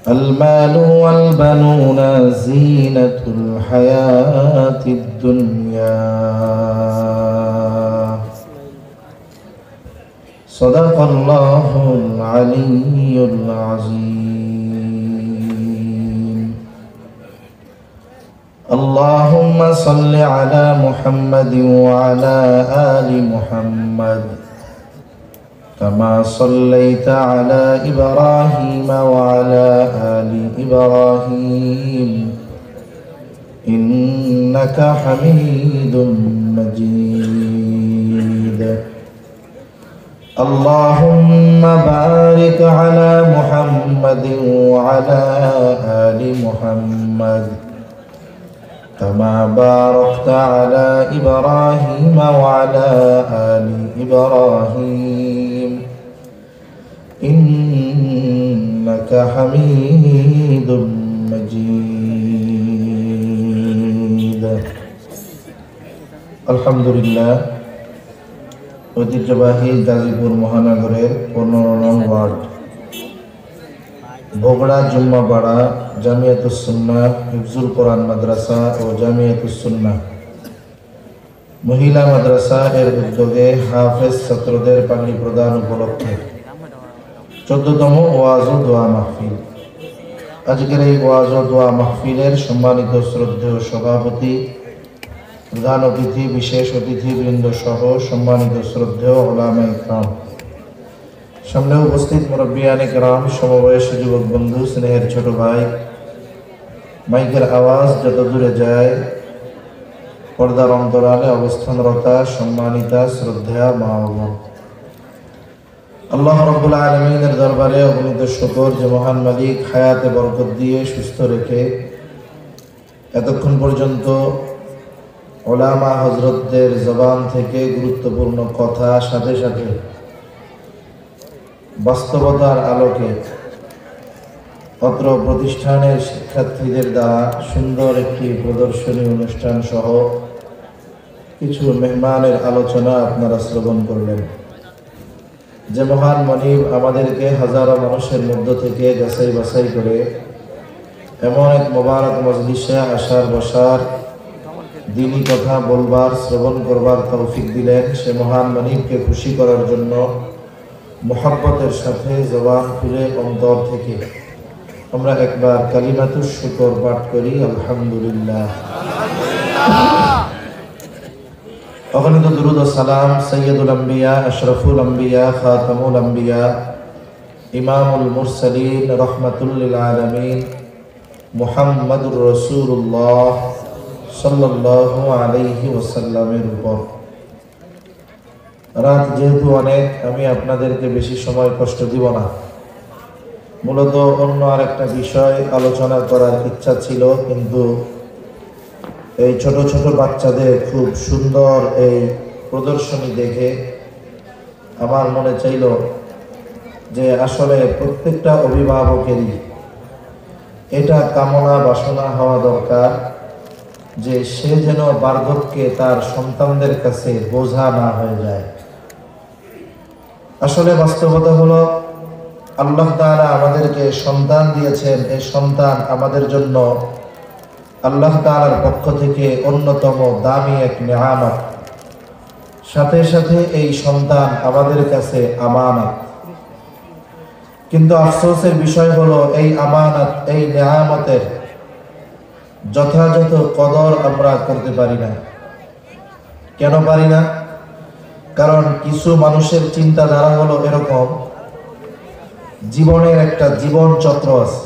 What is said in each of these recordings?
المال والبنون زينة الحياة الدنيا صدق الله العلي العظيم. اللهم صل على محمد وعلى آل محمد كما صليت على إبراهيم وعلى آل إبراهيم إنك حميد مجيد. اللهم بارك على محمد وعلى آل محمد كما باركت على إبراهيم وعلى آل إبراهيم إنك حميد مجيد. الحمد لله. ঐতিহ্যবাহী গাজীপুর মহানগরের 15 নং ওয়ার্ড বগুড়া জুম্মাপাড়া জামিয়াতুস সুন্নাহ হিফজুল কোরআন মাদ্রাসা ও জামিয়াতুস সুন্নাহ মহিলা মাদ্রাসা এর উদ্যোগে হাফেজ ছাত্রদের পানি প্রদান উপলক্ষে 14তম ওয়াজ ও দোয়া মাহফিল। আজকের এই ওয়াজ ও দোয়া মাহফিলের সম্মানিত শ্রদ্ধেয় সভাপতি, প্রধান অতিথি, বিশেষ অতিথিবৃন্দ সহ সম্মানিত শ্রদ্ধেয় উলামায়ে ইকরাম, সামনে উপস্থিত মুরব্বিয়ানে কেরাম, সমবয়সী যুবক বন্ধু, স্নেহের ছোট ভাই, মাইকের আওয়াজ যত দূরে যায়, পর্দার অন্তরালে অবস্থানরতা সম্মানিতা শ্রদ্ধেয়া মা ও বোন, আল্লাহ রাব্বুল আলামিনের দরবারে অগণিত শুকর যে মহান মালিক হায়াতে বরকত দিয়ে সুস্থ রেখে এতক্ষণ পর্যন্ত উলামা হযরতদের জবান থেকে গুরুত্বপূর্ণ কথা সাথে সাথে বাস্তবতার আলোকে অত্র প্রতিষ্ঠানের শিক্ষার্থীদের দ্বারা সুন্দর একটি প্রদর্শনী অনুষ্ঠান সহ কিছু মেহমানের আলোচনা আপনারা শ্রবণ করলেন। যে মহান মনিব আমাদেরকে হাজারো মানুষের মধ্য থেকে যাচাই বাছাই করে এমন এক মোবারক মজলিসে আসার বসার, দ্বীনি কথা বলবার, শ্রবণ করবার তৌফিক দিলেন, সে মহান মনিবকে খুশি করার জন্য মুহাব্বতের সাথে জবান খুলে অন্তর থেকে আমরা একবার কালিমাতুশ শুকর পাঠ করি, আলহামদুলিল্লাহ। অগণিত দুরূদ ও সালাম সাইয়্যিদুল আম্বিয়া, আশরাফুল আম্বিয়া, খাতামুল আম্বিয়া, ইমামুল মুরসালিন, রাহমাতুল লিল আলামিন, মুহাম্মাদুর রাসূলুল্লাহ সাল্লাল্লাহু আলাইহি ওয়াসাল্লামের উপর। রাত যেহেতু অনেক, আমি আপনাদেরকে বেশি সময় কষ্ট দিব না। মূলত অন্য আরেকটা বিষয় আলোচনা করার ইচ্ছা ছিল, কিন্তু এই ছোট ছোট বাচ্চাদের খুব সুন্দর এই প্রদর্শনী দেখে আমার মনে চাইল যে আসলে প্রত্যেকটা অভিভাবকেরই এটা কামনা বাসনা হওয়া দরকার যে সে যেন বার্ধক্যে তার সন্তানদের কাছে বোঝা না হয়ে যায়। আসলে বাস্তবতা হলো আল্লাহ তাআলা আমাদেরকে সন্তান দিয়েছেন। এই সন্তান আমাদের জন্য আল্লাহ তাআলার পক্ষ থেকে অন্যতম দামি এক নেয়ামত। সাথে সাথে এই সন্তান আমাদের কাছে আমানত। কিন্তু আফসোসের বিষয় হলো এই আমানত, এই নেয়ামতের যথাযথ কদর আমরা করতে পারি না। কেন পারি না? কারণ কিছু মানুষের চিন্তাধারা হলো এরকম, জীবনের একটা জীবন চক্র আছে।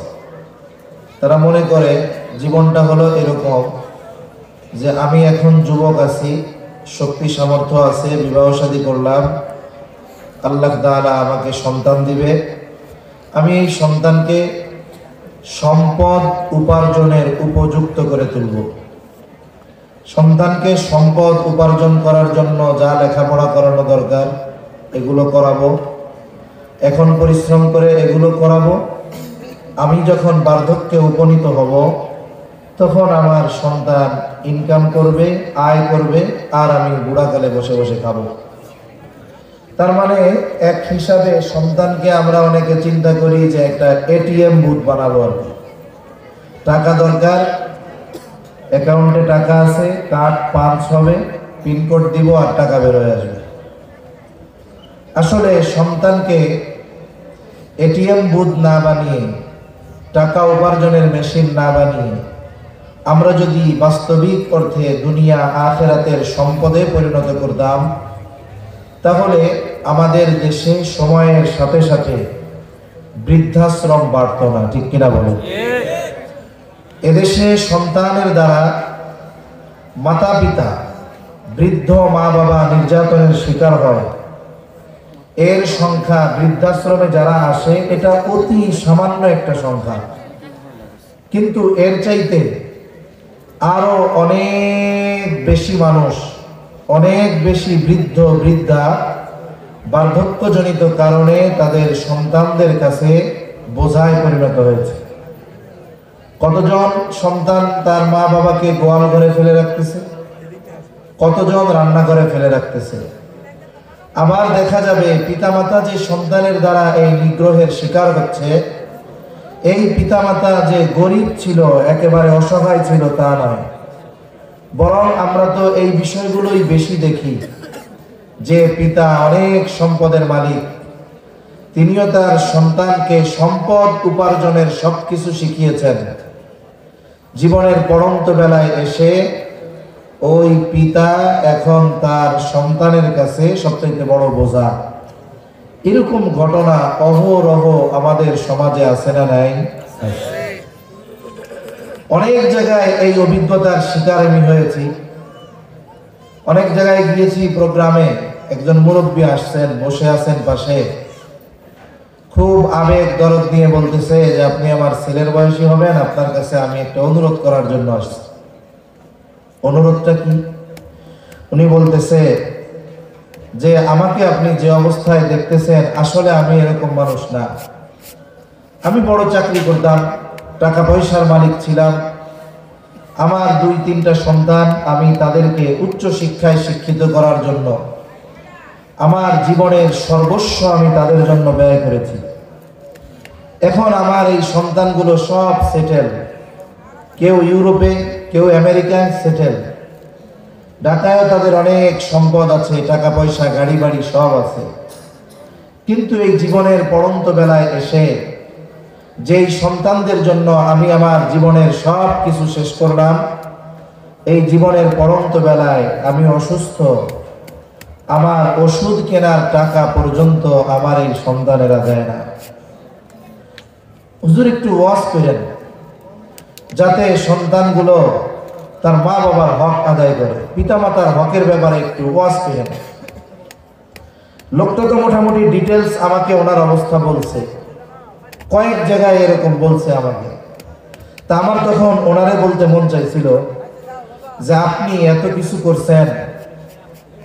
তারা মনে করে জীবনটা হলো এরকম যে আমি এখন যুবক আছি, শক্তি সামর্থ্য আছে, বিবাহ শাদী করলাম, আল্লাহ তাআলা আমাকে সন্তান দিবে, আমি এই সন্তানকে সম্পদ উপার্জনের উপযুক্ত করে তুলব। সন্তানকে সম্পদ উপার্জন করার জন্য যা লেখাপড়া করানো দরকার এগুলো করাবো, এখন পরিশ্রম করে এগুলো করাবো। আমি যখন বার্ধক্যে উপনীত হব তখন আমার সন্তান ইনকাম করবে, আয় করবে, আর আমি বুড়াকালে বসে বসে খাবো। তার মানে এক হিসাবে সন্তানকে আমরা অনেকে চিন্তা করি যে একটা এটিএম বুথ বানাবো আর কি। টাকা দরকার, অ্যাকাউন্টে টাকা আছে, কার্ড পাঞ্চ হবে, পিনকোড দিব আর টাকা বের হয়ে আসবে। আসলে সন্তানকে এটিএম বুথ না বানিয়ে, টাকা উপার্জনের মেশিন না বানিয়ে আমরা যদি বাস্তবিক অর্থে দুনিয়া আখিরাতের সম্পদে পরিণত করতাম, তাহলে আমাদের দেশে সময়ের সাথে সাথে বৃদ্ধাশ্রম বাড়ত না। ঠিক কিনা বলেন? এদেশে সন্তানের দ্বারা মাতা পিতা, বৃদ্ধ মা বাবা নির্যাতনের শিকার হয়, এর সংখ্যা বৃদ্ধাশ্রমে যারা আসে এটা অতি সামান্য একটা সংখ্যা। কিন্তু এর চাইতে আরো অনেক বেশি মানুষ, অনেক বেশি বৃদ্ধ বৃদ্ধা বার্ধক্যজনিত কারণে তাদের সন্তানদের কাছে বোঝায় পরিণত হয়েছে। কতজন সন্তান তার মা বাবাকে গোয়াল ঘরে ফেলে রাখতেছে, কতজন রান্না করে ফেলে রাখতেছে। আবার দেখা যাবে পিতামাতা যে সন্তানের দ্বারা এই নিগ্রহের শিকার হচ্ছে, এই পিতামাতা যে গরিব ছিল, একেবারে অসহায় ছিল তা নয়, বরং আমরা তো এই বিষয়গুলোই বেশি দেখি যে পিতা অনেক সম্পদের মালিক, তিনিও তার সন্তানকে সম্পদ উপার্জনের সবকিছু শিখিয়েছেন। জীবনের পড়ন্ত বেলায় এসে ওই পিতা এখন তার সন্তানের কাছে সবচেয়ে বড় বোঝা। এরকম ঘটনা অহরহ আমাদের সমাজে আছে না নাই? অনেক জায়গায় এই অভিজ্ঞতার শিকার আমি হয়েছি। অনেক জায়গায় গিয়েছি প্রোগ্রামে, একজন মুরব্বী আসছেন, বসে আছেন পাশে, খুব আবেগ দরদ নিয়ে বলতেছে যে আপনি আমার ছেলের বয়সী হবেন, আপনার কাছে আমি একটা অনুরোধ করার জন্য আসছি। অনুরোধটা কি? উনি বলতেছে যে আমাকে আপনি যে অবস্থায় দেখতেছেন, আসলে আমি এরকম মানুষ না। আমি বড় চাকরি করতাম, টাকা পয়সার মালিক ছিলাম, আমার 2-3টা সন্তান, আমি তাদেরকে উচ্চ শিক্ষায় শিক্ষিত করার জন্য আমার জীবনের সর্বস্ব আমি তাদের জন্য ব্যয় করেছি। এখন আমার এই সন্তানগুলো সব সেটেল, কেউ ইউরোপে, কেউ আমেরিকায় সেটেল, ঢাকায় তাদের অনেক সম্পদ আছে, টাকা পয়সা, গাড়ি বাড়ি সব আছে। কিন্তু এই জীবনের পড়ন্ত বেলায় এসে যেই সন্তানদের জন্য আমি আমার জীবনের সব কিছু শেষ করলাম, এই জীবনের পড়ন্ত বেলায় আমি অসুস্থ, আমার ওষুধ কেনার টাকা পর্যন্ত আমার এই সন্তানেরা দেয় না। হুজুর একটু ওয়াজ করেন যাতে সন্তানগুলো তার মা বাবার হক আদায় করে, পিতামাতার হকের ব্যাপারে একটু ওয়াজ করেন। লোকটা তো মোটামুটি ডিটেলস আমাকে ওনার অবস্থা বলছে, কয়েক জায়গায় এরকম বলছে আমাকে। তা আমার তখন ওনারে বলতে মন চাইছিল যে আপনি এত কিছু করছেন,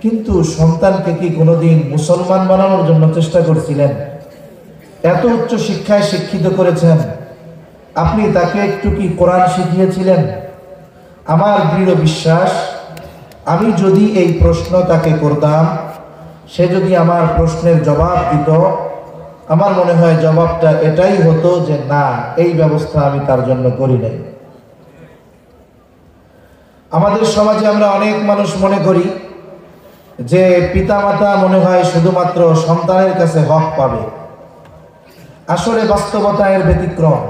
কিন্তু সন্তানকে কি কোনোদিন মুসলমান বানানোর জন্য চেষ্টা করছিলেন? এত উচ্চ শিক্ষায় শিক্ষিত করেছেন, আপনি তাকে একটু কি কোরআন শিখিয়েছিলেন? আমার দৃঢ় বিশ্বাস, আমি যদি এই প্রশ্ন তাকে করতাম, সে যদি আমার প্রশ্নের জবাব দিত, আমার মনে হয় জবাবটা এটাই হতো যে না, এই ব্যবস্থা আমি তার জন্য করি নাই। আমাদের সমাজে আমরা অনেক মানুষ মনে করি যে পিতামাতা মনে হয় শুধুমাত্র সন্তানের কাছে হক পাবে। আসলে বাস্তবতা এর ব্যতিক্রম।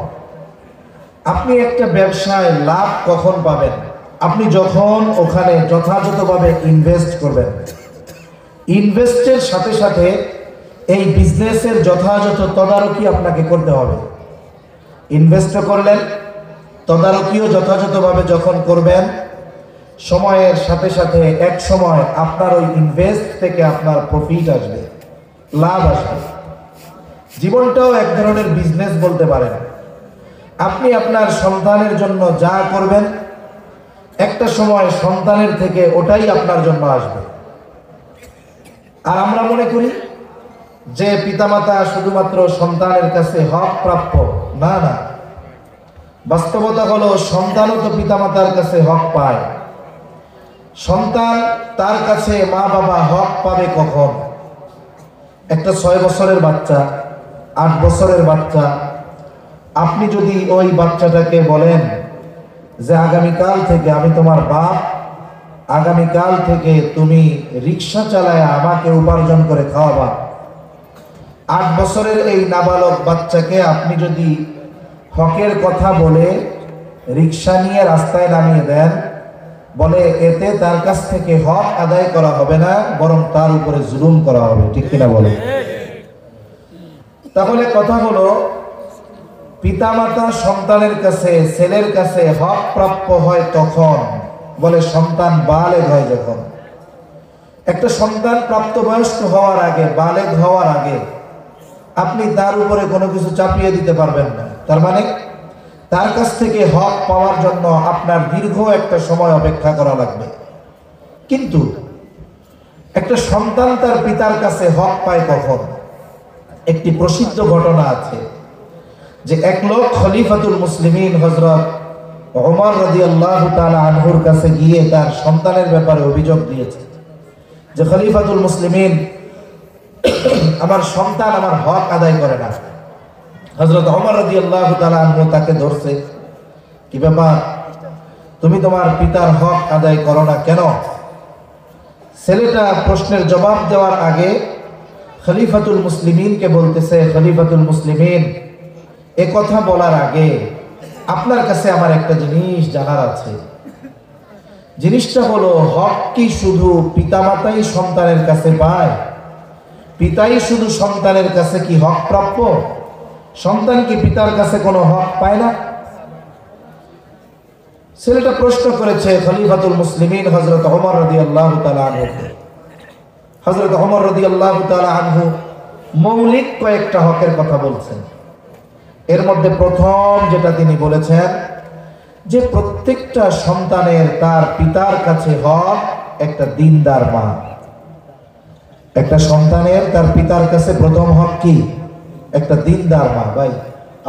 আপনি একটা ব্যবসায় লাভ কখন পাবেন? আপনি যখন ওখানে যথাযথভাবে ইনভেস্ট করবেন। ইনভেস্টের সাথে সাথে এই বিজনেসের যথাযথ তদারকি আপনাকে করতে হবে। ইনভেস্ট করলেন, তদারকিও যথাযথভাবে যখন করবেন, সময়ের সাথে সাথে এক সময় আপনার ওই ইনভেস্ট থেকে আপনার প্রফিট আসবে, লাভ আসবে। জীবনটাও এক ধরনের বিজনেস বলতে পারেন। আপনি আপনার সন্তানের জন্য যা করবেন, একটা সময় সন্তানের থেকে ওটাই আপনার জন্য আসবে। আর আমরা মনে করি যে পিতামাতা শুধুমাত্র সন্তানের কাছে হক প্রাপ্য। না না, বাস্তবতা হলো সন্তানও তো পিতামাতার কাছে হক পায়। সন্তান তার কাছে মা বাবা হক পাবে কখন? একটা 6 বছরের বাচ্চা, 8 বছরের বাচ্চা, আপনি যদি ওই বাচ্চাটাকে বলেন যে আগামীকাল থেকে আমি তোমার বাপ, আগামীকাল থেকে তুমি রিক্সা চালায় আমাকে উপার্জন করে খাওয়াবা, 8 বছরের এই নাবালক বাচ্চাকে আপনি যদি হকের কথা বলে রিক্সা নিয়ে রাস্তায় নামিয়ে দেন, বলে এতে তার কাছ থেকে হক আদায় করা হবে না, বরং তার উপরে জুলুম করা হবে, ঠিক কিনা বলে? তাহলে কথা হলো, পিতামাতা সন্তানের কাছে, ছেলের কাছে হক প্রাপ্য হয় তখন, বলে সন্তান বালেগ হয় যখন। একটা সন্তান প্রাপ্তবয়স্ক হওয়ার আগে, বালেগ হওয়ার আগে আপনি তার উপরে কোনো কিছু চাপিয়ে দিতে পারবেন না। তার মানে তার কাছ থেকে হক পাওয়ার জন্য আপনার দীর্ঘ একটা সময় অপেক্ষা করা লাগবে। কিন্তু একটা সন্তান তার পিতার কাছে হক পায় কখন? একটি প্রসিদ্ধ ঘটনা আছে যে এক লোক খলিফাতুল মুসলিমিন হযরত ওমর রাদিয়াল্লাহু তাআলা আনহুর কাছে গিয়ে তার সন্তানের ব্যাপারে অভিযোগ দিয়েছে যে খলিফাতুল মুসলিমিন, আমার সন্তান আমার হক আদায় করে না। হযরত ওমর রাদিয়াল্লাহু তাআলা আনহু তাকে ধরছে, কি ব্যাপার, তুমি তোমার পিতার হক আদায় করো না কেন? ছেলেটা প্রশ্নের জবাব দেওয়ার আগে খলিফাতুল মুসলিমিনকে বলতেছে, খলিফাতুল মুসলিমিন, এ কথা বলার আগে আপনার কাছে আমার একটা জিনিস জানার আছে। জিনিসটা হলো, হক কি শুধু পিতামাতাই সন্তানের কাছে পায়? পিতাই শুধু সন্তানের কাছে কি হক প্রাপ্য? সন্তান কি পিতার কাছে কোনো হক পায় না? ছেলেটা প্রশ্ন করেছে খলিফাতুল মুসলিমিন হযরত ওমর রাদিয়াল্লাহু তাআলা আনহু। হযরত ওমর রাদিয়াল্লাহু তাআলা আনহু মৌলিক কয়েকটা হকের কথা বলছেন। এর মধ্যে প্রথম যেটা তিনি বলেছেন যে প্রত্যেকটা সন্তানের তার পিতার কাছে হক একটা দিনদার মা। একটা সন্তানের তার পিতার কাছে প্রথম হক কি? একটা দিনদার মা। ভাই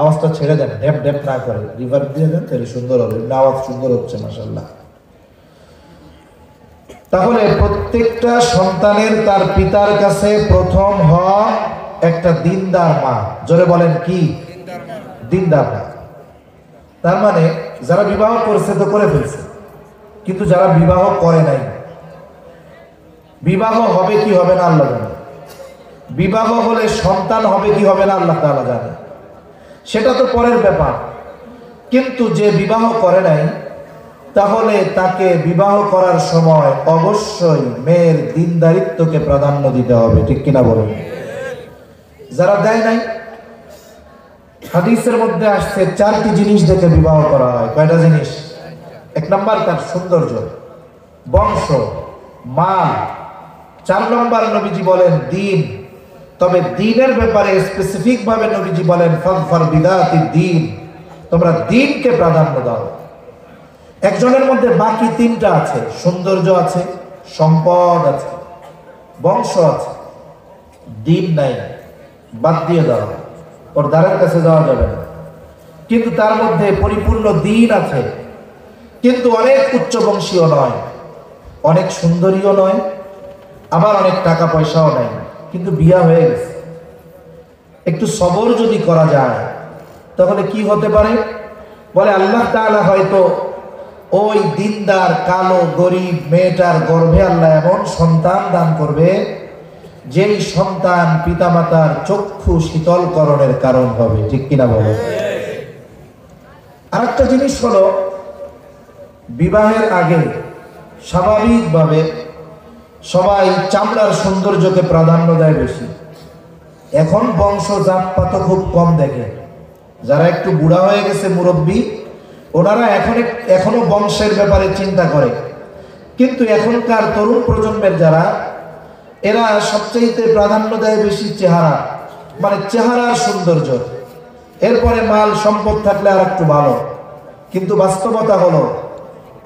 আওয়াজটা ছেড়ে দেন, ড্যাপ ড্যাপ না করে রিভার্ব দিয়ে দেন, তাহলে সুন্দর হবে। আওয়াজ সুন্দর হচ্ছে মাশাআল্লাহ। তাহলে প্রত্যেকটা সন্তানের তার পিতার কাছে প্রথম হক একটা দিনদার মা। জোরে বলেন কি? দিনদার মা। তার মানে যারা বিবাহ করেছে তো করে ফেলছে, কিন্তু যারা বিবাহ করে নাই, বিবাহ হবে কি হবে না আল্লাহ জানে। বিবাহ হলে সন্তান হবে কি হবে না আল্লাহ তাআলা জানে, সেটা তো পরের ব্যাপার। কিন্তু যে বিবাহ করে নাই, তাহলে তাকে বিবাহ করার সময় অবশ্যই মেয়ের দিনদারিত্বকে প্রাধান্য দিতে হবে, ঠিক কিনা বলেন? যারা দেয় নাই, হাদিসের মধ্যে আসছে 4টি জিনিস দেখে বিবাহ করা হয়। কয়টা জিনিস? 1 নাম্বার তার সৌন্দর্য, বংশ, মাল। 4 নাম্বার নবীজি বলেন দিন। তবে দিনের ব্যাপারে স্পেসিফিক ভাবে নবীজি বলেন ফাযফার বিদাতিদ দিন, তোমরা দিনকে প্রাধান্য দাও। একজনের মধ্যে বাকি 3টা আছে, সৌন্দর্য আছে, সম্পদ আছে, বংশ আছে, দিন নাই, বাদ দিয়ে দাও, ওর দ্বারের কাছে যাওয়া যাবে না। কিন্তু তার মধ্যে পরিপূর্ণ দিন আছে, কিন্তু অনেক উচ্চ বংশীয় নয়, অনেক সুন্দরীও নয়, আবার অনেক টাকা পয়সাও নাই, কিন্তু বিয়া হয়ে গেছে। একটু সবর যদি করা যায় তাহলে কি হতে পারে? বলে আল্লাহ তাআলা হয়তো ওই দিনদার কালো গরিব মেয়েটার গর্ভে আল্লাহ এমন সন্তান দান করবে যেই সন্তান পিতামাতার চক্ষু শীতলকরণের কারণ হবে, ঠিক কিনা বলো? আরেকটা জিনিস হলো, বিবাহের আগে স্বাভাবিকভাবে সবাই চামড়ার সৌন্দর্যকে প্রাধান্য দেয় বেশি। এখন বংশ জাতপাত খুব কম দেখে। যারা একটু বুড়া হয়ে গেছে, মুরব্বী, ওনারা এখনো বংশের ব্যাপারে চিন্তা করে। কিন্তু এখনকার তরুণ প্রজন্মের যারা, এরা সবচাইতে প্রাধান্য দেয় বেশি চেহারা, মানে চেহারার সৌন্দর্য। এরপরে মাল সম্পদ থাকলে আর একটু ভালো। কিন্তু বাস্তবতা হলো,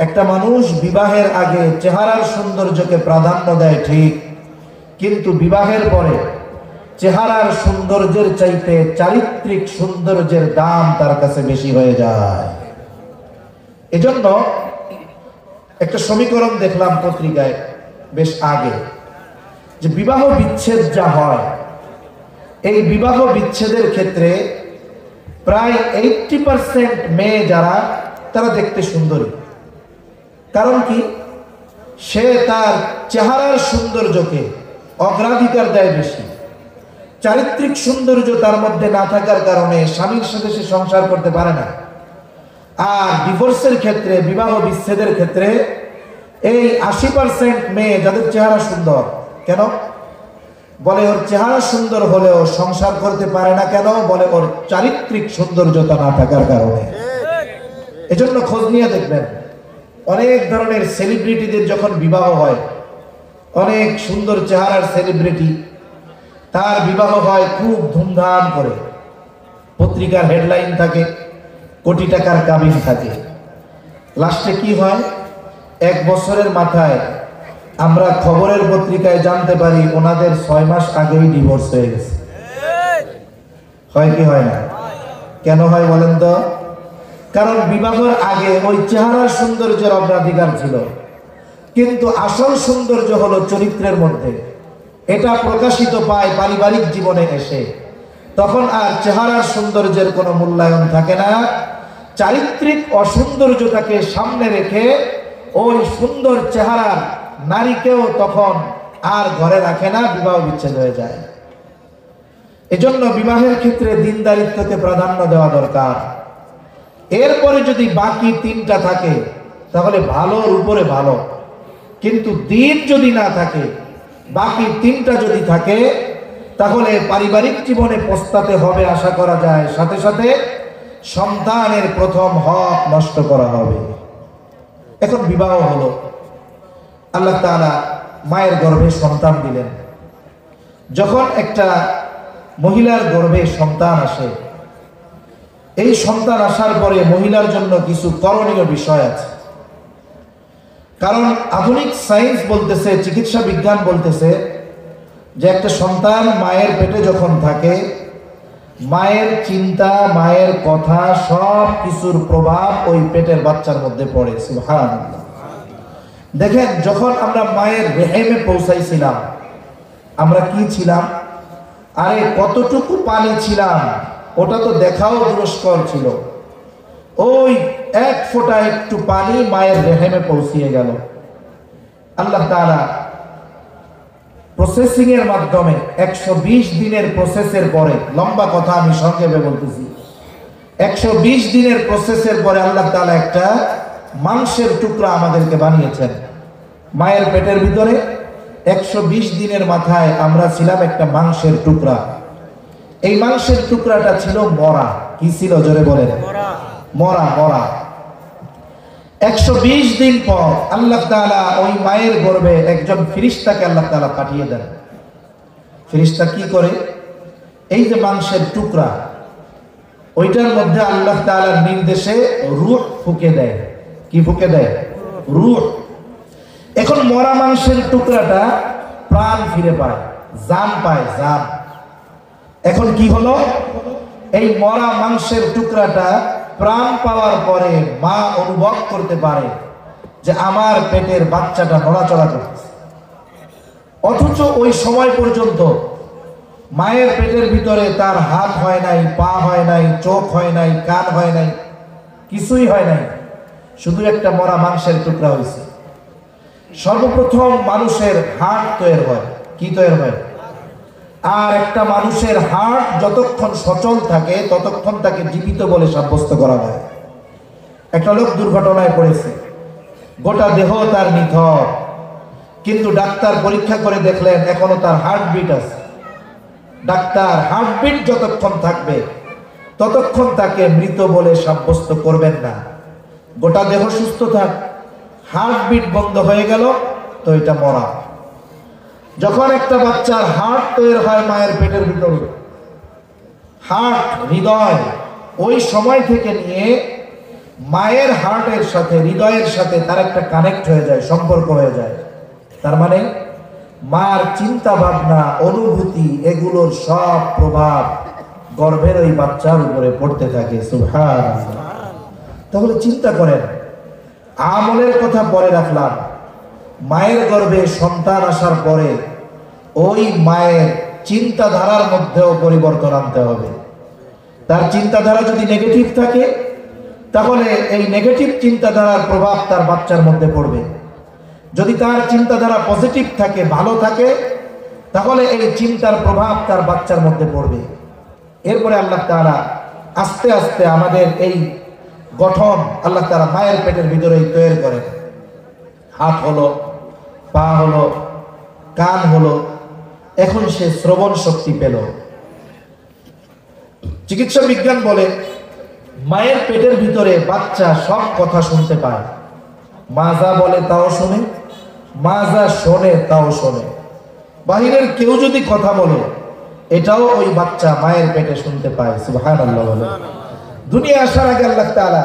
একটা মানুষ বিবাহের আগে চেহারার সৌন্দর্যকে প্রাধান্য দেয় ঠিক, কিন্তু বিবাহের পরে চেহারার সৌন্দর্যের চাইতে চারিত্রিক সৌন্দর্যের দাম তার কাছে বেশি হয়ে যায়। এজন্য একটা সমীকরণ দেখলাম পত্রিকায় বেশ আগে, যে বিবাহ বিচ্ছেদ যা হয় এই বিবাহ বিচ্ছেদের ক্ষেত্রে প্রায় 80% মেয়ে যারা, তারা দেখতে সুন্দরী। কারণ কি? সে তার চেহারার সৌন্দর্যকে অগ্রাধিকার দেয় বেশি। চারিত্রিক সৌন্দর্য তার মধ্যে না থাকার কারণে স্বামীর সাথে সে সংসার করতে পারে না। আর ডিভোর্সের ক্ষেত্রে, বিবাহ বিচ্ছেদের ক্ষেত্রে এই 80% মেয়ে যাদের চেহারা সুন্দর, কেন বলে? ওর চেহারা সুন্দর হলেও সংসার করতে পারে না। কেন বলে? ওর চারিত্রিক সৌন্দর্যতা না থাকার কারণে। এজন্য খোঁজ নিয়ে দেখবেন, অনেক ধরনের সেলিব্রিটিদের যখন বিবাহ হয়, অনেক সুন্দর চেহারার সেলিব্রিটি, তার বিবাহ হয় খুব ধুমধাম করে, পত্রিকার হেডলাইন থাকে, কোটি টাকার কাবিন থাকে। লাস্টে কি হয়? 1 বছরের মাথায় আমরা খবরের পত্রিকায় জানতে পারি ওনাদের 6 মাস আগেই ডিভোর্স হয়ে গেছে। হয় কি হয় না? কেন হয় বলেন তো? কারণ বিবাহের আগে ওই চেহারার সৌন্দর্যের অগ্রাধিকার ছিল, কিন্তু আসল সৌন্দর্য হলো চরিত্রের মধ্যে। এটা প্রকাশিত পায় পারিবারিক জীবনে এসে, তখন আর চেহারার সৌন্দর্যের কোনো মূল্যায়ন থাকে না। চারিত্রিক অসৌন্দর্যতাকে সামনে রেখে ওই সুন্দর চেহারার নারীকেও তখন আর ঘরে রাখে না, বিবাহ বিচ্ছেদ হয়ে যায়। এজন্য বিবাহের ক্ষেত্রে দিনদারিত্বকে প্রাধান্য দেওয়া দরকার। এরপরে যদি বাকি 3টা থাকে তাহলে ভালোর উপরে ভালো, কিন্তু দিন যদি না থাকে, বাকি 3টা যদি থাকে, তাহলে পারিবারিক জীবনে পস্তাতে হবে আশা করা যায়, সাথে সাথে সন্তানের প্রথম হক নষ্ট করা হবে। এখন বিবাহ হলো, আল্লাহ তাআলা মায়ের গর্ভে সন্তান দিলেন। যখন একটা মহিলার গর্ভে সন্তান আসে, এই সন্তান আসার পরে মহিলার জন্য কিছু করণীয় বিষয় আছে। কারণ আধুনিক সায়েন্স বলতেছে, চিকিৎসা বিজ্ঞান বলতেছে যে একটা সন্তান মায়ের পেটে যখন থাকে, মায়ের চিন্তা, মায়ের কথা, সব কিছুর প্রভাব ওই পেটের বাচ্চার মধ্যে পড়ে। সুবহানাল্লাহ। দেখেন, যখন আমরা মায়ের রেহেমে পৌঁছাইছিলাম, আমরা কি ছিলাম? আরে কতটুকু পানি ছিলাম ওটা তো দেখাও দুরস্কর ছিল। ওই 1 ফোঁটা একটু পানি মায়ের রেহেমে পৌঁছিয়ে গেল। আল্লাহ তাআলা প্রসেসিং এর মাধ্যমে 120 দিনের প্রসেসের পরে, লম্বা কথা আমি সংক্ষেপে বলতেছি, 120 দিনের প্রসেসের পরে আল্লাহ তাআলা একটা মাংসের টুকরা আমাদেরকে বানিয়েছেন। মায়ের পেটের ভিতরে 120 দিনের মাথায় আমরা ছিলাম একটা মাংসের টুকরা। এই মাংসের টুকরাটা ছিল মরা। কি ছিল? জোরে বলেন। মরা। মরা। 120 দিন পর আল্লাহ তাআলা ওই মায়ের গর্ভে একজন ফেরেশতাকে আল্লাহ তাআলা পাঠিয়ে দেন। ফেরেশতা কি করে? এই যে মাংসের টুকরা, ওইটার মধ্যে আল্লাহ তাআলার নির্দেশে রূহ ফুঁকে দেয়। কি ফুঁকে দেয়? রূহ। এখন মরা মাংসের টুকরাটা প্রাণ ফিরে পায়, জান পায়, জান। এখন কি হলো? এই মরা মাংসের টুকরাটা প্রাণ পাওয়ার পরে মা অনুভব করতে পারে যে আমার পেটের বাচ্চাটা নড়াচড়া করতেছে। অথচ ওই সময় পর্যন্ত মায়ের পেটের ভিতরে তার হাত হয় নাই, পা হয় নাই, চোখ হয় নাই, কান হয় নাই, কিছুই হয় নাই, শুধু একটা মরা মাংসের টুকরা হয়েছে। সর্বপ্রথম মানুষের হার্ট তৈরি হয়। কি তৈরি হয়? আর একটা মানুষের হার্ট যতক্ষণ সচল থাকে ততক্ষণ তাকে জীবিত বলে সাব্যস্ত করা হয়। একটা লোক দুর্ঘটনায় পড়েছে, গোটা দেহ তার নিথর, কিন্তু ডাক্তার পরীক্ষা করে দেখলেন এখনো তার হার্টবিট আছে। ডাক্তার হার্টবিট যতক্ষণ থাকবে ততক্ষণ তাকে মৃত বলে সাব্যস্ত করবেন না। গোটা দেহ সুস্থ থাক, হার্টবিট বন্ধ হয়ে গেল তো এটা মরা। যখন একটা বাচ্চার হার্ট তৈরি হয় মায়ের পেটের ভিতরে, হার্ট, হৃদয়, ওই সময় থেকে নিয়ে মায়ের হার্টের সাথে, হৃদয়ের সাথে তার একটা কানেক্ট হয়ে যায়, সম্পর্ক হয়ে যায়। তার মানে মার চিন্তা ভাবনা, অনুভূতি, এগুলোর সব প্রভাব গর্ভের ওই বাচ্চার উপরে পড়তে থাকে। সুবহানাল্লাহ। তাহলে চিন্তা করেন, আমলের কথা পরে রাখলাম, মায়ের গর্ভে সন্তান আসার পরে ওই মায়ের চিন্তাধারার মধ্যেও পরিবর্তন আনতে হবে। তার চিন্তাধারা যদি নেগেটিভ থাকে তাহলে এই নেগেটিভ চিন্তাধারার প্রভাব তার বাচ্চার মধ্যে পড়বে। যদি তার চিন্তাধারা পজিটিভ থাকে, ভালো থাকে, তাহলে এই চিন্তার প্রভাব তার বাচ্চার মধ্যে পড়বে। এরপরে আল্লাহ তাআলা আস্তে আস্তে আমাদের এই গঠন আল্লাহ তাআলা মায়ের পেটের ভিতরেই তৈরি করেন। হাত হলো, পা হলো, কান হলো, এখন সে শ্রবণ শক্তি পেল। চিকিৎসা বিজ্ঞান বলে মায়ের পেটের ভিতরে বাচ্চা সব কথা শুনতে পায়। মা যা বলে তাও শোনে, মা যা শোনে তাও শোনে। বাহিরের কেউ যদি কথা বলে এটাও ওই বাচ্চা মায়ের পেটে শুনতে পায়। সুবহানাল্লাহ বলে। দুনিয়া আসার আগে আল্লাহ তাআলা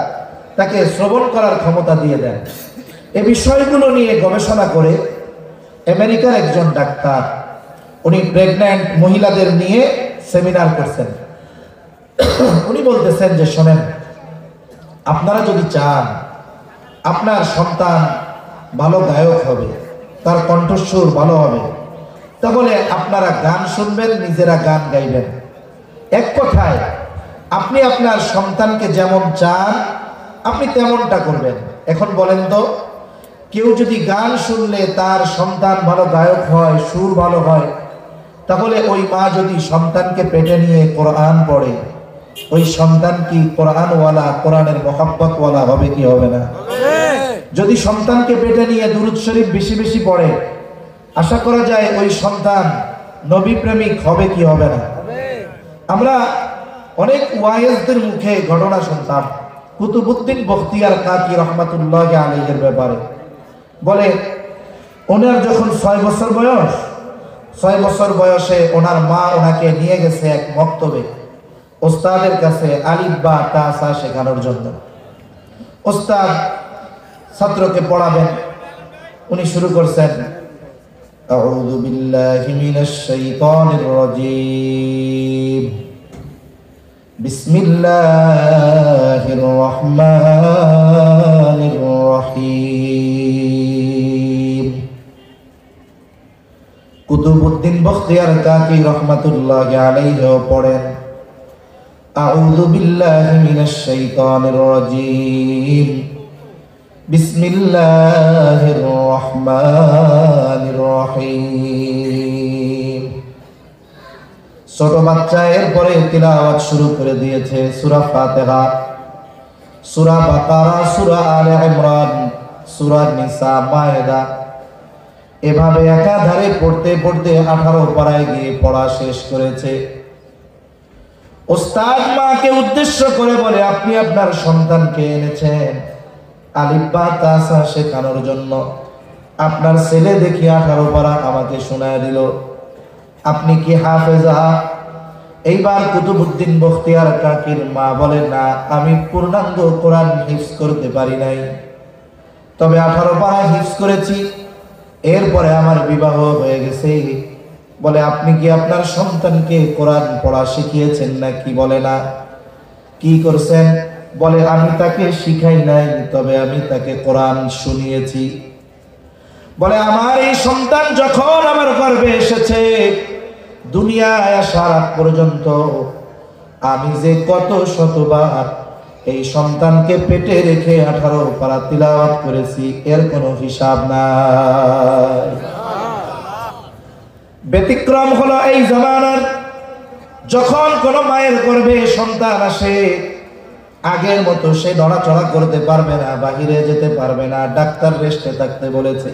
তাকে শ্রবণ করার ক্ষমতা দিয়ে দেন। এই বিষয়গুলো নিয়ে গবেষণা করে আমেরিকার একজন ডাক্তার, উনি প্রেগন্যান্ট মহিলাদের নিয়ে সেমিনার করছেন। উনি বলতেছেন যে শোনেন, আপনারা যদি চান আপনার সন্তান ভালো গায়ক হবে, তার কণ্ঠস্বর ভালো হবে, তাহলে আপনারা গান শুনবেন, নিজেরা গান গাইবেন। এক কথায় আপনি আপনার সন্তানকে যেমন চান আপনি তেমনটা করবেন। এখন বলেন তো, কেউ যদি গান শুনলে তার সন্তান ভালো গায়ক হয়, সুর ভালো হয়, তাহলে ওই মা যদি সন্তানকে পেটে নিয়ে কোরআন পড়ে, ওই সন্তান কি কোরআনওয়ালা, কোরআনের মহব্বতওয়ালা হবে কি হবে না? যদি সন্তানকে পেটে নিয়ে দুরূদ শরীফ বেশি বেশি পড়ে, আশা করা যায় ওই সন্তান নবী প্রেমিক হবে কি হবে না? আমরা অনেক ওয়াইজদের মুখে ঘটনা শুনতাম কুতুবউদ্দিন বখতিয়ার কাকি রহমাতুল্লাহি আলাইহির ব্যাপারে। বলে ওনার যখন 6 বছর বয়স, 6 বছর বয়সে ওনার মা ওনাকে নিয়ে গেছে এক মক্তবে, ওস্তাদের কাছে আলিফ বা তা সা শেখানোর জন্য। ওস্তাদ ছাত্রকে পড়াবেন, উনি শুরু করছেন আউযু বিল্লাহি মিনাশ শাইতানির রাজীম, বিসমিল্লাহির রহমানির রহিম। কুতুবউদ্দিন বখতিয়ার কাকি রহমাতুল্লাহি আলাইহি পড়েন আউযু বিল্লাহি মিনাশ শাইতানির রাজীম, বিসমিল্লাহির রহমানির রহিম। ছোট বাচ্চা এরপরে তিলাওয়াত শুরু করে দিয়েছে সূরা ফাতিহা, সূরা বাকারা, সূরা আলে ইমরান, সূরা নিসা, মায়েদা, এভাবে একাধারে পড়তে পড়তে 18 পারায় গিয়ে পড়া শেষ করেছে। ওস্তাদ মাকে উদ্দেশ্য করে বলে, আপনি আপনার সন্তানকে এনেছেন আলিফ বা তা সা শেখানোর জন্য, আপনার ছেলে দেখি 18 পারা আমাকে শোনায় দিল, আপনি কি হাফেজা? এইবার কুতুবউদ্দিন বখতিয়ার কাকির মা বলে, না, আমি পূর্ণাঙ্গ কোরআন হিফজ করতে পারি নাই, তবে 18 পারা হিফজ করেছি, এরপরে আমার বিবাহ হয়ে গেছে। বলে, আপনি কি আপনার সন্তানকে কোরআন পড়া শিখিয়েছেন নাকি? বলে, না। কি করছেন? বলে, আমি তাকে শিখাই নাই, তবে আমি তাকে কোরআন শুনিয়েছি। বলে, আমার এই সন্তান যখন আমার গর্ভে এসেছে, দুনিয়ায় আসার আগ পর্যন্ত আমি যে কত শতবার এই সন্তানকে পেটে রেখে 18 পারা তিলাওয়াত করেছি, এর কোনো হিসাব নাই। ব্যতিক্রম হলো এই জামানার, যখন কোন মায়ের গর্ভে সন্তান আসে, আগের মতো সে নড়াচড়া করতে পারবে না, বাহিরে যেতে পারবে না, ডাক্তার রেস্টে থাকতে বলেছে।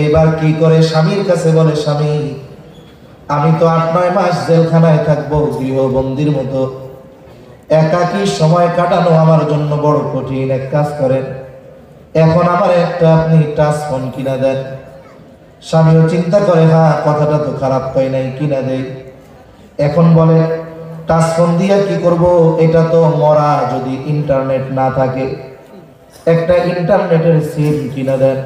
এইবার কি করে? স্বামীর কাছে বলে, স্বামী, আমি তো 8-9 মাস জেলখানায় থাকবো, গৃহবন্দির মতো, একাকী সময় কাটানো আমার জন্য বড় কঠিন। এক কাজ করেন, এখন আমার একটা আপনি টাচ ফোন কিনা দেন। স্বামীও চিন্তা করে, হ্যাঁ, কথাটা তো খারাপ হয় নাই, কিনা দেই। এখন বলে, টাচ ফোন দিয়ে কি করব? এটা তো মরা, যদি ইন্টারনেট না থাকে, একটা ইন্টারনেটের সিম কিনে দেন।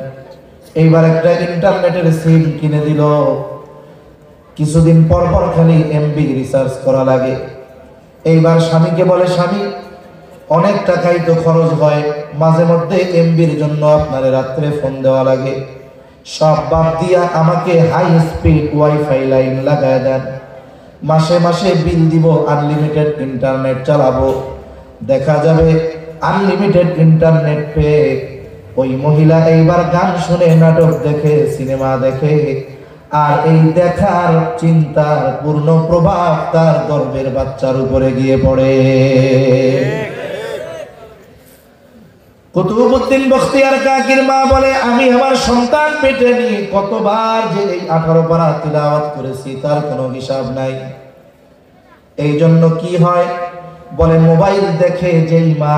এইবার একটা ইন্টারনেটের সিম কিনে দিল। কিছুদিন পর পর খালি এমবি রিসার্চ করা লাগে। এইবার স্বামীকে বলে, স্বামী, অনেক টাকাই তো খরচ হয়, মাঝে মধ্যে এমবির জন্য আপনার রাত্রে ফোন দেওয়া লাগে। সব বাদ দিয়া আমাকে হাই স্পিড ওয়াইফাই লাইন লাগায় দেন, মাসে মাসে বিল দিব, আনলিমিটেড ইন্টারনেট চালাবো। দেখা যাবে আনলিমিটেড ইন্টারনেট পেয়ে ওই মহিলা এইবার গান শুনে, নাটক দেখে, সিনেমা দেখে, আর এই দেখার চিন্তার পূর্ণ প্রভাব তার গর্ভের বাচ্চার উপরে গিয়ে পড়ে। কুতুবউদ্দিন বখতিয়ার কাকির মা বলে, আমি আমার সন্তান পেটে নিয়ে কতবার যে এই 18 পারা তিলাওয়াত করেছি তার কোনো হিসাব নাই। এই জন্য কি হয়, বলে মোবাইল দেখে যেই মা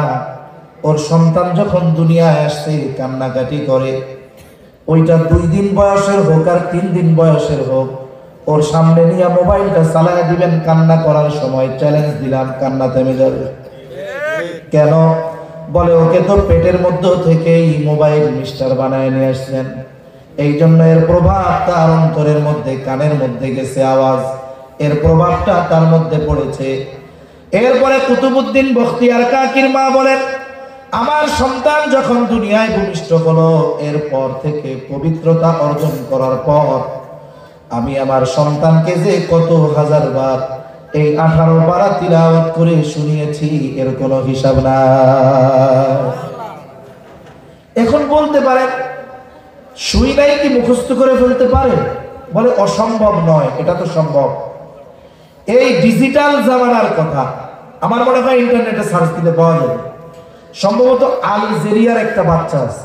ওর সন্তান যখন দুনিয়ায় আসছে কান্নাকাটি করে, ওইটা 2 দিন বয়সের হোক আর 3 দিন বয়সের হোক, ওর সামনে নিয়ে মোবাইলটা চালায় দিবেন, কান্না করার সময় চ্যালেঞ্জ দিলাম, কান্না থেমে যাবে। কেন? বলে ওকে তো পেটের মধ্যে থেকেই মোবাইল মিস্টার বানায় নিয়ে আসছেন, এই জন্য এর প্রভাব তার অন্তরের মধ্যে, কানের মধ্যে গেছে আওয়াজ, এর প্রভাবটা তার মধ্যে পড়েছে। এরপরে কুতুবউদ্দিন বখতিয়ার কাকির মা বলেন, আমার সন্তান যখন দুনিয়ায় ভূমিষ্ঠ হলো, এরপর থেকে পবিত্রতা অর্জন করার পর আমি আমার সন্তানকে যে কত হাজার বার এই 18 পারা তিলাওয়াত করে শুনিয়েছি, এর কোনো হিসাব না। এখন বলতে পারেন, শুই নাই কি মুখস্থ করে ফেলতে পারে? বলে অসম্ভব নয়, এটা তো সম্ভব। এই ডিজিটাল জামানার কথা আমার মনে হয় ইন্টারনেটে সার্চ দিলে পাওয়া যাবে। সম্ভবত আলজেরিয়ার একটা বাচ্চা আছে,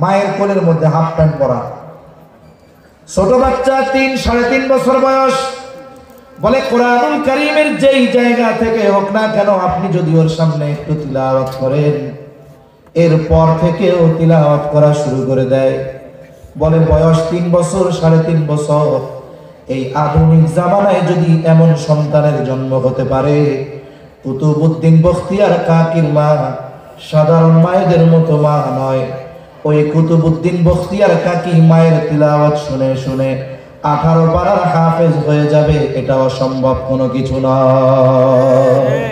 মায়ের কোলের মধ্যে হাফ প্যান্ট পরা, ছোট বাচ্চা, 3-3.5 বছর বয়স। বলে কোরআনুল কারীমের যেই জায়গা থেকে হোক না কেন, আপনি যদি ওর সামনে একটু তিলাওয়াত করেন, এরপর থেকে ও তিলাওয়াত করা শুরু করে দেয়। বলে বয়স 3 বছর, 3.5 বছর, এই আধুনিক জামানায় যদি এমন সন্তানের জন্ম হতে পারে, কুতুবউদ্দিন বখতিয়ার কাকির মা সাধারণ মায়েদের মতো মা নয়। ওই কুতুবউদ্দিন বখতিয়ার কাকি মায়ের তিলাওয়াত শুনে শুনে 18 পারার হাফেজ হয়ে যাবে, এটা অসম্ভব কোনো কিছু নয়।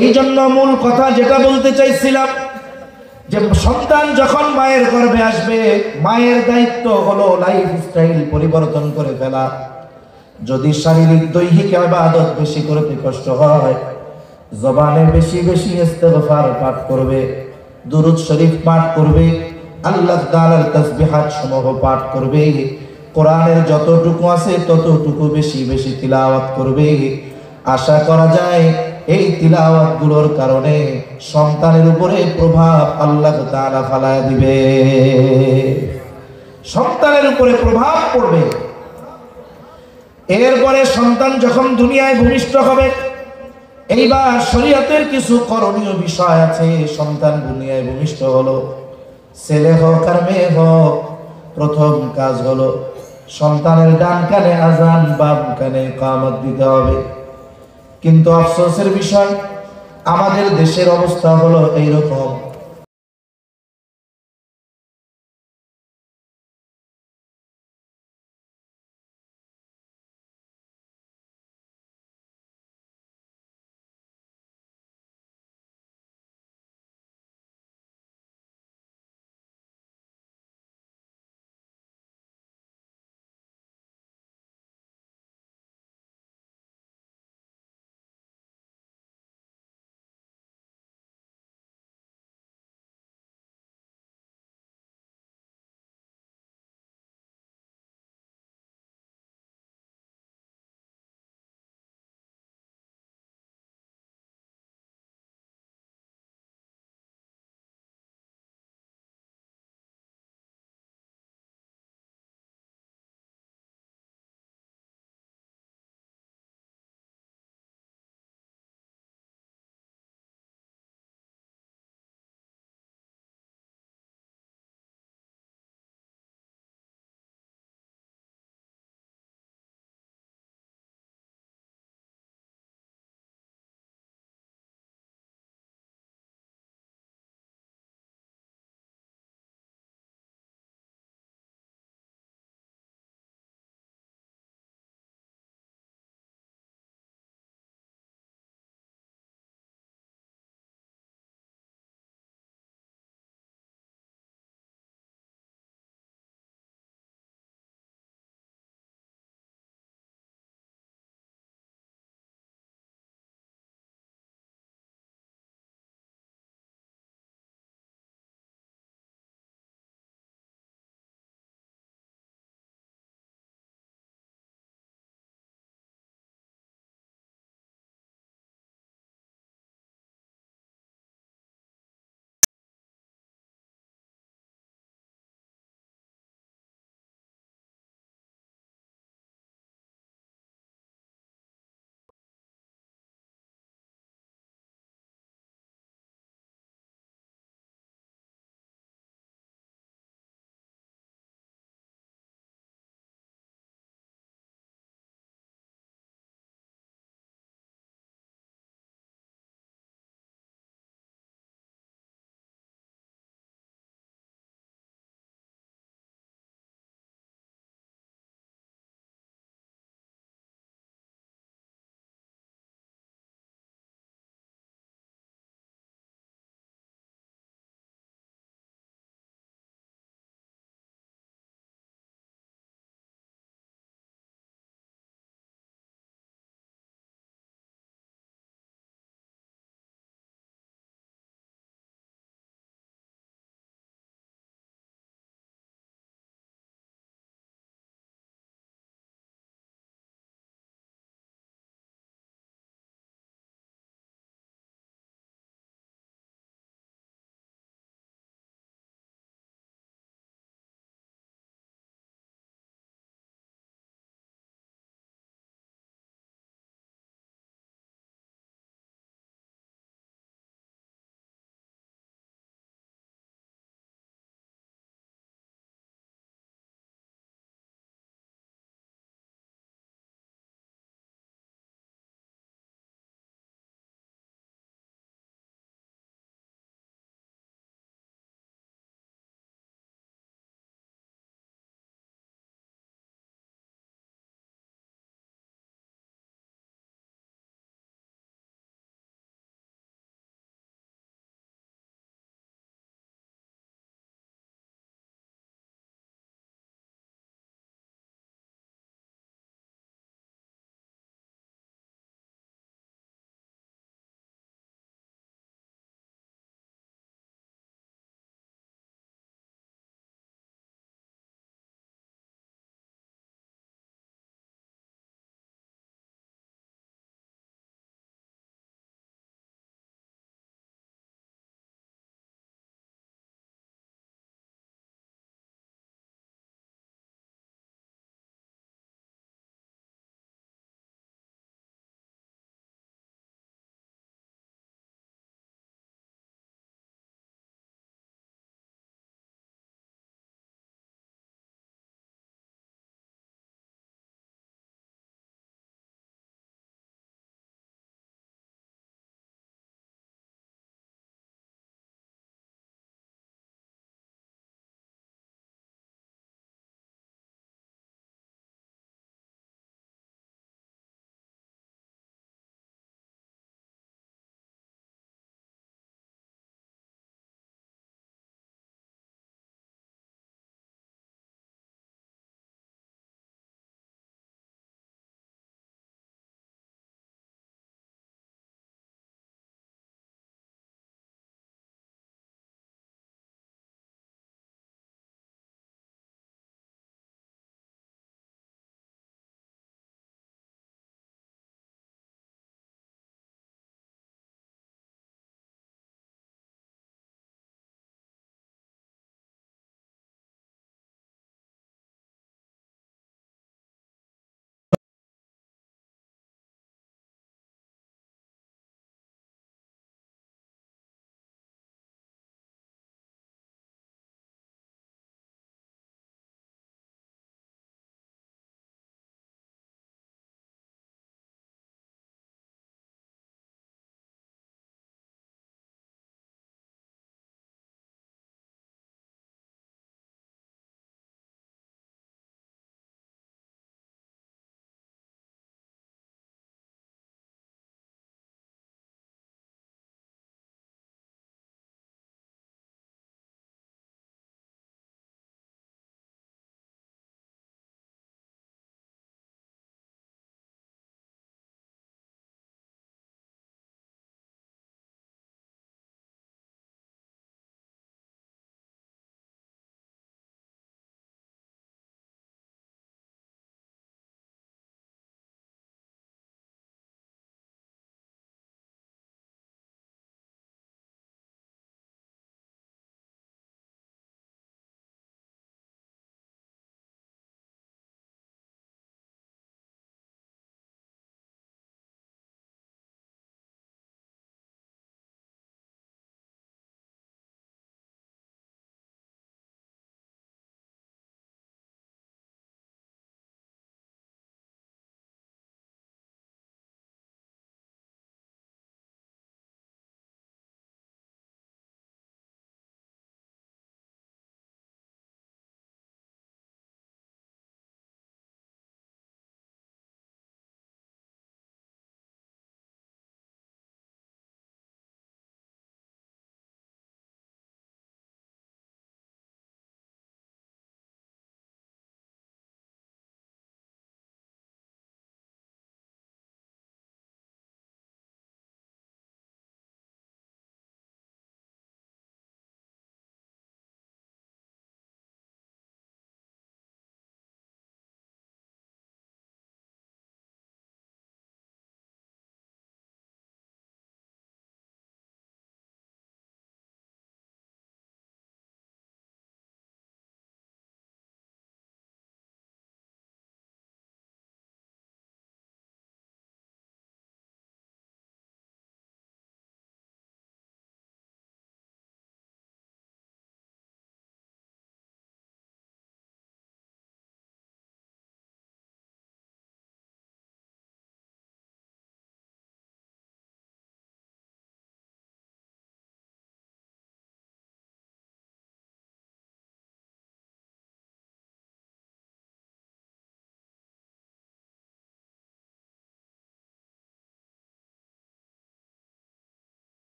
এই জন্য মূল কথা যেটা বলতে চাইছিলাম, যে সন্তান যখন মায়ের গর্ভে আসবে, মায়ের দায়িত্ব হলো লাইফ স্টাইল পরিবর্তন করে ফেলা। যদি শারীরিক দৈহিক ইবাদত বেশি করতে কষ্ট হয়, জবানে বেশি বেশি ইস্তেগফার পাঠ করবে, দুরূদ শরীফ পাঠ করবে, আল্লাহ তাআলার তাসবিহাত সমূহ পাঠ করবে, কোরআনের যতটুকু আছে ততটুকু বেশি বেশি তিলাওয়াত করবে। আশা করা যায় এই তিলাওয়াত গুলোর কারণে সন্তানের উপরে প্রভাব আল্লাহ তাআলা ফালায় দিবে, সন্তানের উপরে প্রভাব পড়বে। এরপরে সন্তান যখন দুনিয়ায় ভূমিষ্ঠ হবে, এইবার শরীয়তের কিছু করণীয় বিষয় আছে। সন্তান দুনিয়ায় ভূমিষ্ঠ হলো, ছেলে হোক আর মেয়ে হোক, প্রথম কাজ হলো সন্তানের ডান কানে আজান, বাম কানে ইকামত দিতে হবে। কিন্তু আফসোসের বিষয়, আমাদের দেশের অবস্থা হলো এইরকম,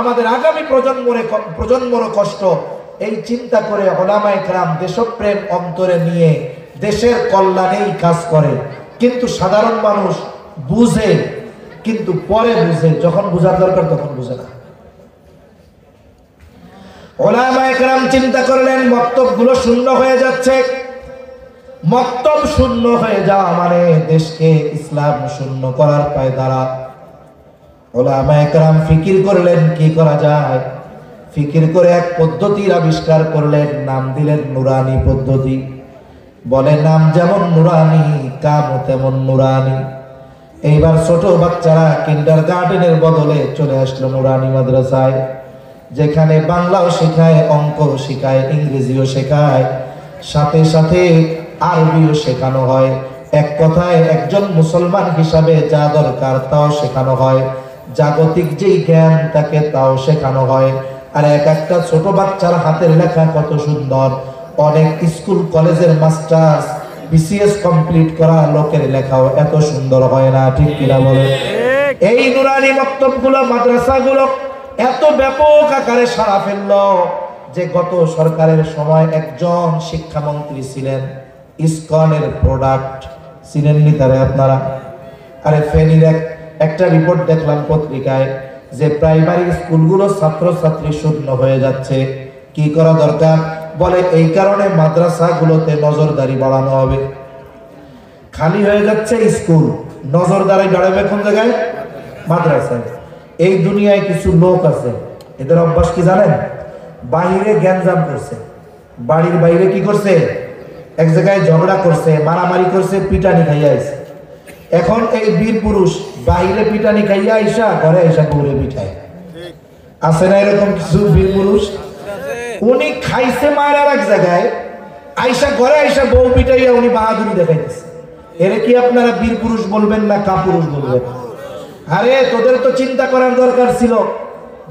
আমাদের আগামী প্রজন্মেরও কষ্ট। এই চিন্তা করে উলামায়ে কেরাম দেশপ্রেম অন্তরে নিয়ে দেশের কল্যাণেই কাজ করে। কিন্তু সাধারণ মানুষ বুঝে, কিন্তু পরে বুঝে, যখন বুঝার দরকার তখন বুঝে না। উলামায়ে কেরাম চিন্তা করলেন মক্তবগুলো শূন্য হয়ে যাচ্ছে। মক্তব শূন্য হয়ে যাওয়া মানে দেশকে ইসলাম শূন্য করার পায়দারা। উলামায়ে কেরাম ফিকির করলেন কি করা যায়। ফিকির করে এক পদ্ধতির আবিষ্কার করলেন, নাম দিলেন নুরানি পদ্ধতি। বলে নাম যেমন নুরানি, কামও তেমন নুরানি। এইবার ছোট বাচ্চারা কিন্ডারগার্টেনের বদলে চলে আসলো নুরানি মাদ্রাসায়, যেখানে বাংলাও শেখায়, অঙ্কও শেখায়, ইংরেজিও শেখায়, সাথে সাথে আরবিও শেখানো হয়। এক কথায় একজন মুসলমান হিসাবে যা দরকার তাও শেখানো হয়, জাগতিক যেই জ্ঞান তাকে তাও শেখানো হয়। আর এক একটা ছোট বাচ্চার হাতের লেখা কত সুন্দর। অনেক স্কুল কলেজের মাস্টার্স বিসিএস কমপ্লিট করা লোকের লেখাও এত সুন্দর হয় না, ঠিক কিনা বলে? এই নুরানি মক্তবগুলো, মাদ্রাসাগুলো এত ব্যাপক আকারে সাড়া ফেলল যে গত সরকারের সময় একজন শিক্ষামন্ত্রী ছিলেন, ইসকনের প্রোডাক্ট চিনেননি তারে আপনারা? আরে ফেনীর একটা রিপোর্ট দেখলাম পত্রিকায় যে প্রাইমারি স্কুলগুলো ছাত্রছাত্রী শূন্য হয়ে যাচ্ছে। কি করা দরকার? বলে এই কারণে মাদ্রাসাগুলোতে নজরদারি বাড়ানো হবে। খালি হয়ে যাচ্ছে স্কুল, নজরদারি বাড়াবে কোন জায়গায়? মাদ্রাসায়। এই দুনিয়ায় কিছু লোক আছে, এদের অভ্যাস কি জানেন? বাহিরে গ্যাঞ্জাম করছে, বাড়ির বাইরে কি করছে? এক জায়গায় ঝগড়া করছে, মারামারি করছে, পিটানি খাইয়া আইছে। এখন এই বীর পুরুষ বাইরে পিটানি খাইয়া আইসা ঘরে আইসা বউরে পিঠায়। আছে না এরকম কিছু বীর পুরুষ? উনি খাইছে মায়ের এক জায়গায়, আইসা ঘরে আইসা বউ পিটাইয়া উনি বাহাদুরি দেখাইতেছে। এর কি আপনারা বীর পুরুষ বলবেন না কাপুরুষ বলবেন? আরে তোদের তো চিন্তা করার দরকার ছিল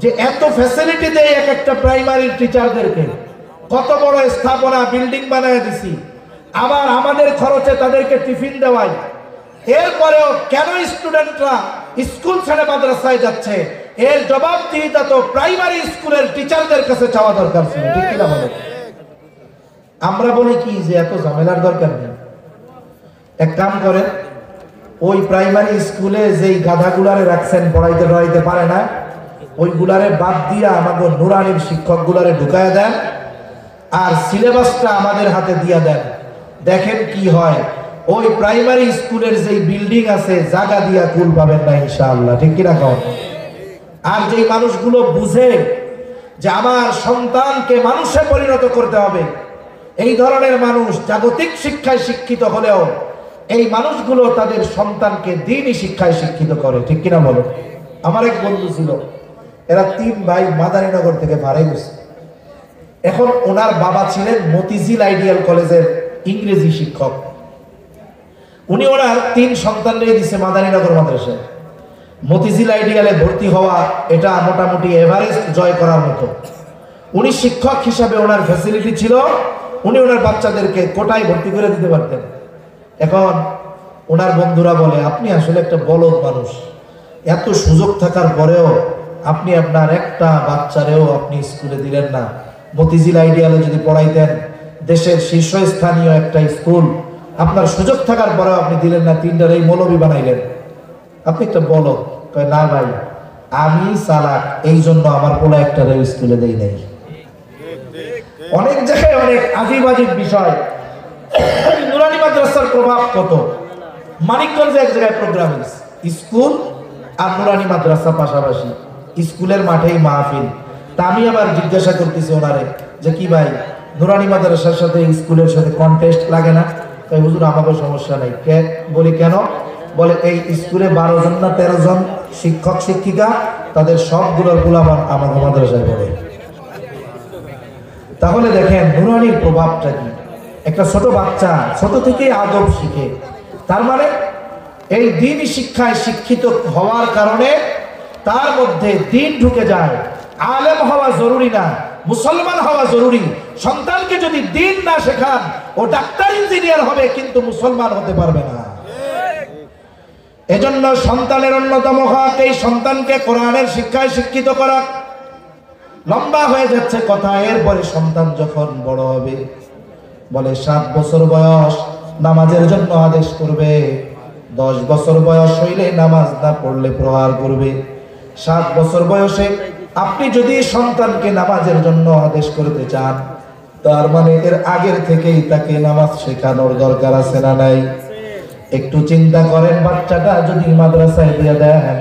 যে এত ফ্যাসিলিটি দেয় এক একটা প্রাইমারি টিচারদেরকে, কত বড় স্থাপনা বিল্ডিং বানায় দিছি, আবার আমাদের খরচে তাদেরকে টিফিন দেওয়াই। এরপরেও কেন স্টুডেন্টরা স্কুল ছেড়ে মাদ্রাসায় যাচ্ছে? এর জবাবদিহিতা তো প্রাইমারি স্কুলের টিচারদের কাছে চাওয়া দরকার ছিল, ঠিক কিনা বলেন? আমরা বলি কি যে এত ঝামেলার দরকার নেই। এক কাম করে, ওই প্রাইমারি স্কুলে যেই গাধাগুলারে রাখছেন পড়াইতে পারে না, ওইগুলারে বাদ দিয়া আমাদের নুরানির শিক্ষক গুলারে ঢুকায় দেন, আর সিলেবাসটা আমাদের হাতে দিয়া দেন। দেখেন কি হয়। ওই প্রাইমারি স্কুলের যেই বিল্ডিং আছে জায়গা দিয়া কুল পাবেন না ইনশাআল্লাহ, ঠিক কিনা কন? আর যেই মানুষগুলো বুঝে যে আমার সন্তানকে মানুষে পরিণত করতে হবে, এই ধরনের মানুষ জাগতিক শিক্ষায় শিক্ষিত হলেও এই মানুষগুলো তাদের সন্তানকে দ্বীনি শিক্ষায় শিক্ষিত করে, ঠিক কিনা বলো? আমার এক বন্ধু ছিল, এরা 3 ভাই মাদারীনগর থেকে ভাড়াই গেছে। এখন ওনার বাবা ছিলেন মতিঝিল আইডিয়াল কলেজের ইংরেজি শিক্ষক। উনি ওনার 3 সন্তানরে দিছে মাদারীনগর মাদ্রাসায়। মতিঝিল আইডিয়ালে ভর্তি হওয়া এটা মোটামুটি এভারেস্ট জয় করার মতো। উনি শিক্ষক হিসাবে ওনার ফ্যাসিলিটি ছিল, উনি ওনার বাচ্চাদেরকে কোটায় ভর্তি করে দিতে পারতেন। এখন ওনার বন্ধুরা বলে আপনি আসলে একটা বলদ মানুষ, এত সুযোগ থাকার পরেও আপনি আপনার একটা বাচ্চারেও আপনি স্কুলে দিলেন না। মতিঝিল আইডিয়ালে যদি পড়াইতেন, দেশের শীর্ষস্থানীয় একটা স্কুল, আপনার সুযোগ থাকার পরেও আপনি দিলেন না, 3টার এই মৌলবি বানাইলেন। আপনি একটা বলদ। কয় না ভাই, আমি চালাক, এই জন্য আমার পোলা একটা স্কুলে দেই নাই। অনেক জায়গায় অনেক আজিব আজিব বিষয়। নুরানি মাদ্রাসার প্রভাব কত। মানিকগঞ্জে এক জায়গায় প্রোগ্রাম স্কুল আর নুরানি মাদ্রাসা পাশাপাশি, স্কুলের মাঠেই মাহফিল। তা আমি আবার জিজ্ঞাসা করতেছি ওনারে যে কি ভাই, নুরানি মাদ্রাসার সাথে স্কুলের সাথে কন্টেস্ট লাগে না? তাই হুজুর আমাকে সমস্যা নাই। বলি কেন? বলে এই স্কুলে 12 জন না 13 জন শিক্ষক শিক্ষিকা, তাদের সবগুলোর পোলাপান আমাকে মাদ্রাসায় পড়ে। তাহলে দেখেন নুরানির প্রভাবটা কি। একটা ছোট বাচ্চা ছোট থেকেই আদব শিখে, তার মানে এই দ্বীনি শিক্ষায় শিক্ষিত হওয়ার কারণে তার মধ্যে দ্বীন ঢুকে যায়। আলেম হওয়া জরুরি না, মুসলমান হওয়া জরুরি। সন্তানকে যদি দ্বীন না শেখান, ও ডাক্তার ইঞ্জিনিয়ার হবে কিন্তু মুসলমান হতে পারবে না। এজন্য সন্তানের অন্যতম হক এই সন্তানকে কোরআনের শিক্ষায় শিক্ষিত করা। লম্বা হয়ে যাচ্ছে কথা। এরপরে সন্তান যখন বড় হবে, বলে 7 বছর বয়স নামাজের জন্য আদেশ করবে, 10 বছর বয়স হইলে নামাজ না পড়লে প্রহার করবে। 7 বছর বয়সে আপনি যদি সন্তানকে নামাজের জন্য আদেশ করতে চান, তার মানে এর আগের থেকেই তাকে নামাজ শেখানোর দরকার আছে না নাই? একটু চিন্তা করেন, বাচ্চাটা যদি মাদ্রাসায় দিয়ে দেন,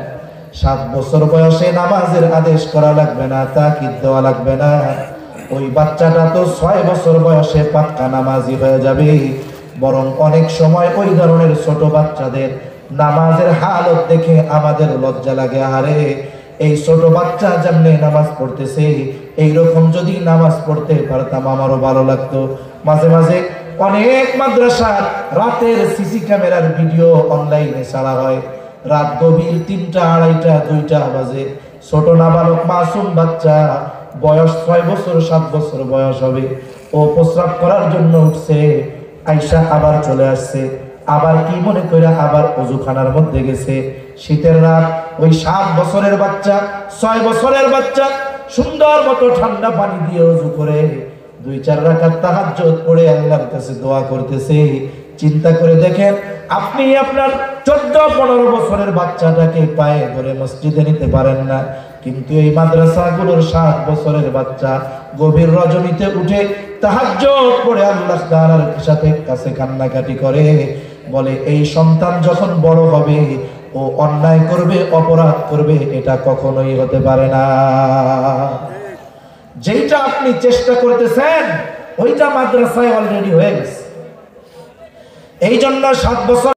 7 বছর বয়সে নামাজের আদেশ করা লাগবে না, তাকিদ দেওয়া লাগবে না, ওই বাচ্চাটা তো 6 বছর বয়সে পাক্কা নামাজি হয়ে যাবে। বরং অনেক সময় ওই ধরনের ছোট বাচ্চাদের নামাজের হালত দেখে আমাদের লজ্জা লাগে। আরে এই ছোট বাচ্চা যেমনি নামাজ পড়তেছে, এইরকম যদি নামাজ পড়তে পারতাম আমারও ভালো লাগতো। মাঝে মাঝে অনেক মাদ্রাসার রাতের সিসি ক্যামেরার ভিডিও অনলাইনে ছাড়া হয়। রাত গভীর 3টা, 2:30, 2টা বাজে, ছোট নাবালক মাসুম বাচ্চা, বয়স 6 বছর 7 বছর বয়স হবে, ও প্রস্রাব করার জন্য উঠছে, আইসা আবার চলে আসছে, আবার কি মনে করে আবার ওযুখানার মধ্যে গেছে। শীতের রাত, ওই 7 বছরের বাচ্চা, 6 বছরের বাচ্চা সুন্দর মতো ঠান্ডা পানি দিয়ে ওযু করে 2-4 রাকাত তাহাজ্জুদ পড়ে আল্লাহর কাছে দোয়া করতেছে। চিন্তা করে দেখেন, আপনি আপনার 14-15 বছরের বাচ্চাটাকে পায়ে ধরে মসজিদে নিতে পারেন না, কিন্তু এই মাদ্রাসাগুলোর 7 বছরের বাচ্চা গভীর রজনীতে উঠে তাহাজ্জুদ পড়ে আল্লাহ তাআলার সাথে কাছে কান্নাকাটি করে। বলে এই সন্তান যখন বড় হবে ও অন্যায় করবে, অপরাধ করবে, এটা কখনোই হতে পারে না। যেটা আপনি চেষ্টা করতেছেন ওইটা মাদ্রাসায় অলরেডি হয়ে গেছে। এই জন্য 7 বছর